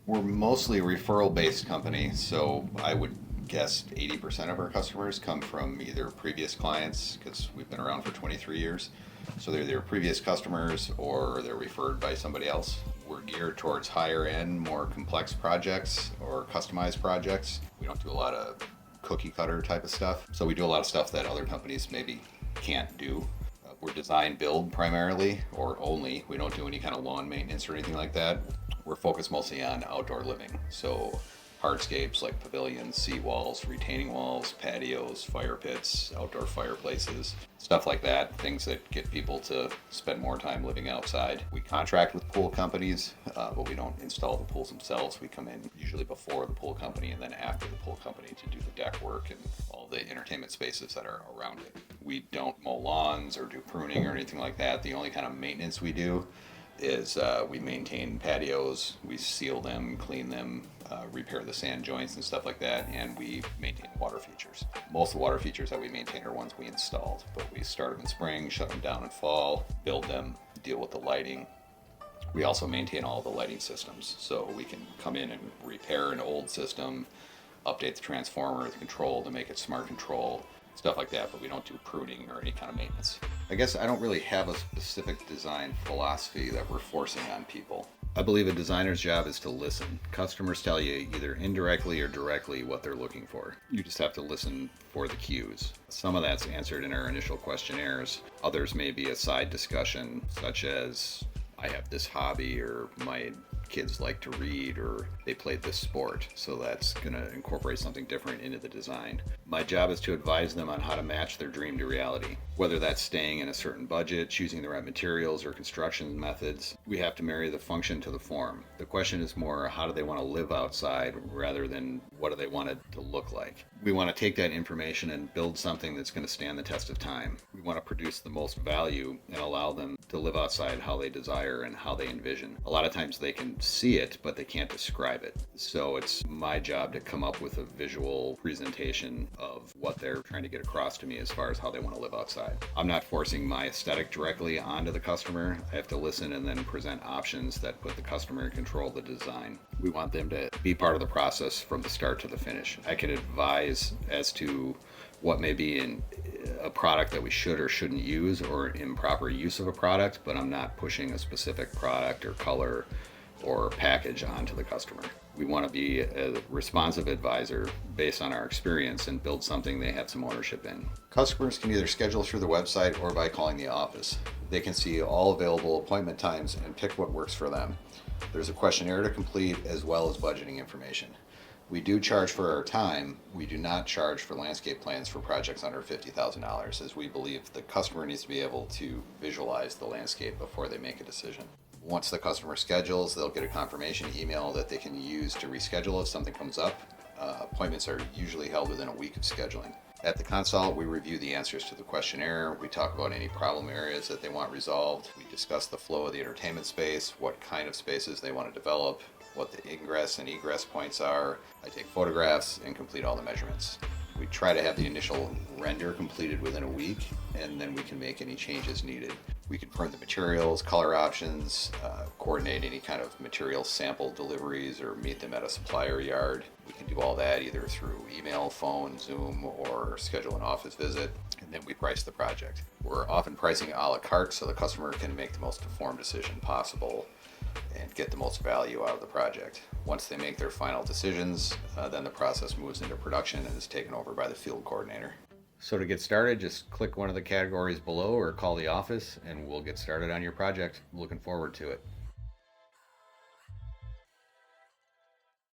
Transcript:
We're mostly a referral-based company, so I would guess 80% of our customers come from either previous clients, because we've been around for 23 years. So they're their previous customers or they're referred by somebody else. We're geared towards higher end, more complex projects or customized projects. We don't do a lot of cookie cutter type of stuff. So we do a lot of stuff that other companies maybe can't do. We're design build primarily or only. We don't do any kind of lawn maintenance or anything like that. We're focused mostly on outdoor living. So hardscapes like pavilions, seawalls, retaining walls, patios, fire pits, outdoor fireplaces, stuff like that. Things that get people to spend more time living outside. We contract with pool companies, but we don't install the pools themselves. We come in usually before the pool company and then after the pool company to do the deck work and all the entertainment spaces that are around it. We don't mow lawns or do pruning or anything like that. The only kind of maintenance we do is we maintain patios, we seal them, clean them, repair the sand joints and stuff like that, and we maintain water features. Most of the water features that we maintain are ones we installed, but we start them in spring, shut them down in fall, build them, deal with the lighting. We also maintain all the lighting systems, so we can come in and repair an old system, update the transformer, the control to make it smart control, stuff like that, but we don't do pruning or any kind of maintenance. I guess I don't really have a specific design philosophy that we're forcing on people. I believe a designer's job is to listen. Customers tell you either indirectly or directly what they're looking for. You just have to listen for the cues. Some of that's answered in our initial questionnaires. Others may be a side discussion, such as I have this hobby, or my kids like to read, or they played this sport, so that's going to incorporate something different into the design. My job is to advise them on how to match their dream to reality, whether that's staying in a certain budget, choosing the right materials, or construction methods. We have to marry the function to the form. The question is more, how do they want to live outside rather than what do they want it to look like. We want to take that information and build something that's going to stand the test of time. We want to produce the most value and allow them to live outside how they desire and how they envision. A lot of times they can see it, but they can't describe it. So it's my job to come up with a visual presentation of what they're trying to get across to me as far as how they want to live outside. I'm not forcing my aesthetic directly onto the customer. I have to listen and then present options that put the customer in control of the design. We want them to be part of the process from the start to the finish. I can advise as to what may be in a product that we should or shouldn't use, or improper use of a product, but I'm not pushing a specific product or color or package onto the customer. We want to be a responsive advisor based on our experience and build something they have some ownership in. Customers can either schedule through the website or by calling the office. They can see all available appointment times and pick what works for them. There's a questionnaire to complete as well as budgeting information. We do charge for our time. We do not charge for landscape plans for projects under $50,000, as we believe the customer needs to be able to visualize the landscape before they make a decision. Once the customer schedules, they'll get a confirmation email that they can use to reschedule if something comes up. Appointments are usually held within a week of scheduling. At the consult, we review the answers to the questionnaire. We talk about any problem areas that they want resolved. We discuss the flow of the entertainment space, what kind of spaces they want to develop, what the ingress and egress points are. I take photographs and complete all the measurements. We try to have the initial render completed within a week, and then we can make any changes needed. We confirm the materials, color options, coordinate any kind of material sample deliveries, or meet them at a supplier yard. We can do all that either through email, phone, Zoom, or schedule an office visit, and then we price the project. We're often pricing a la carte so the customer can make the most informed decision possible and get the most value out of the project. Once they make their final decisions, then the process moves into production and is taken over by the field coordinator. So to get started, just click one of the categories below or call the office and we'll get started on your project. Looking forward to it.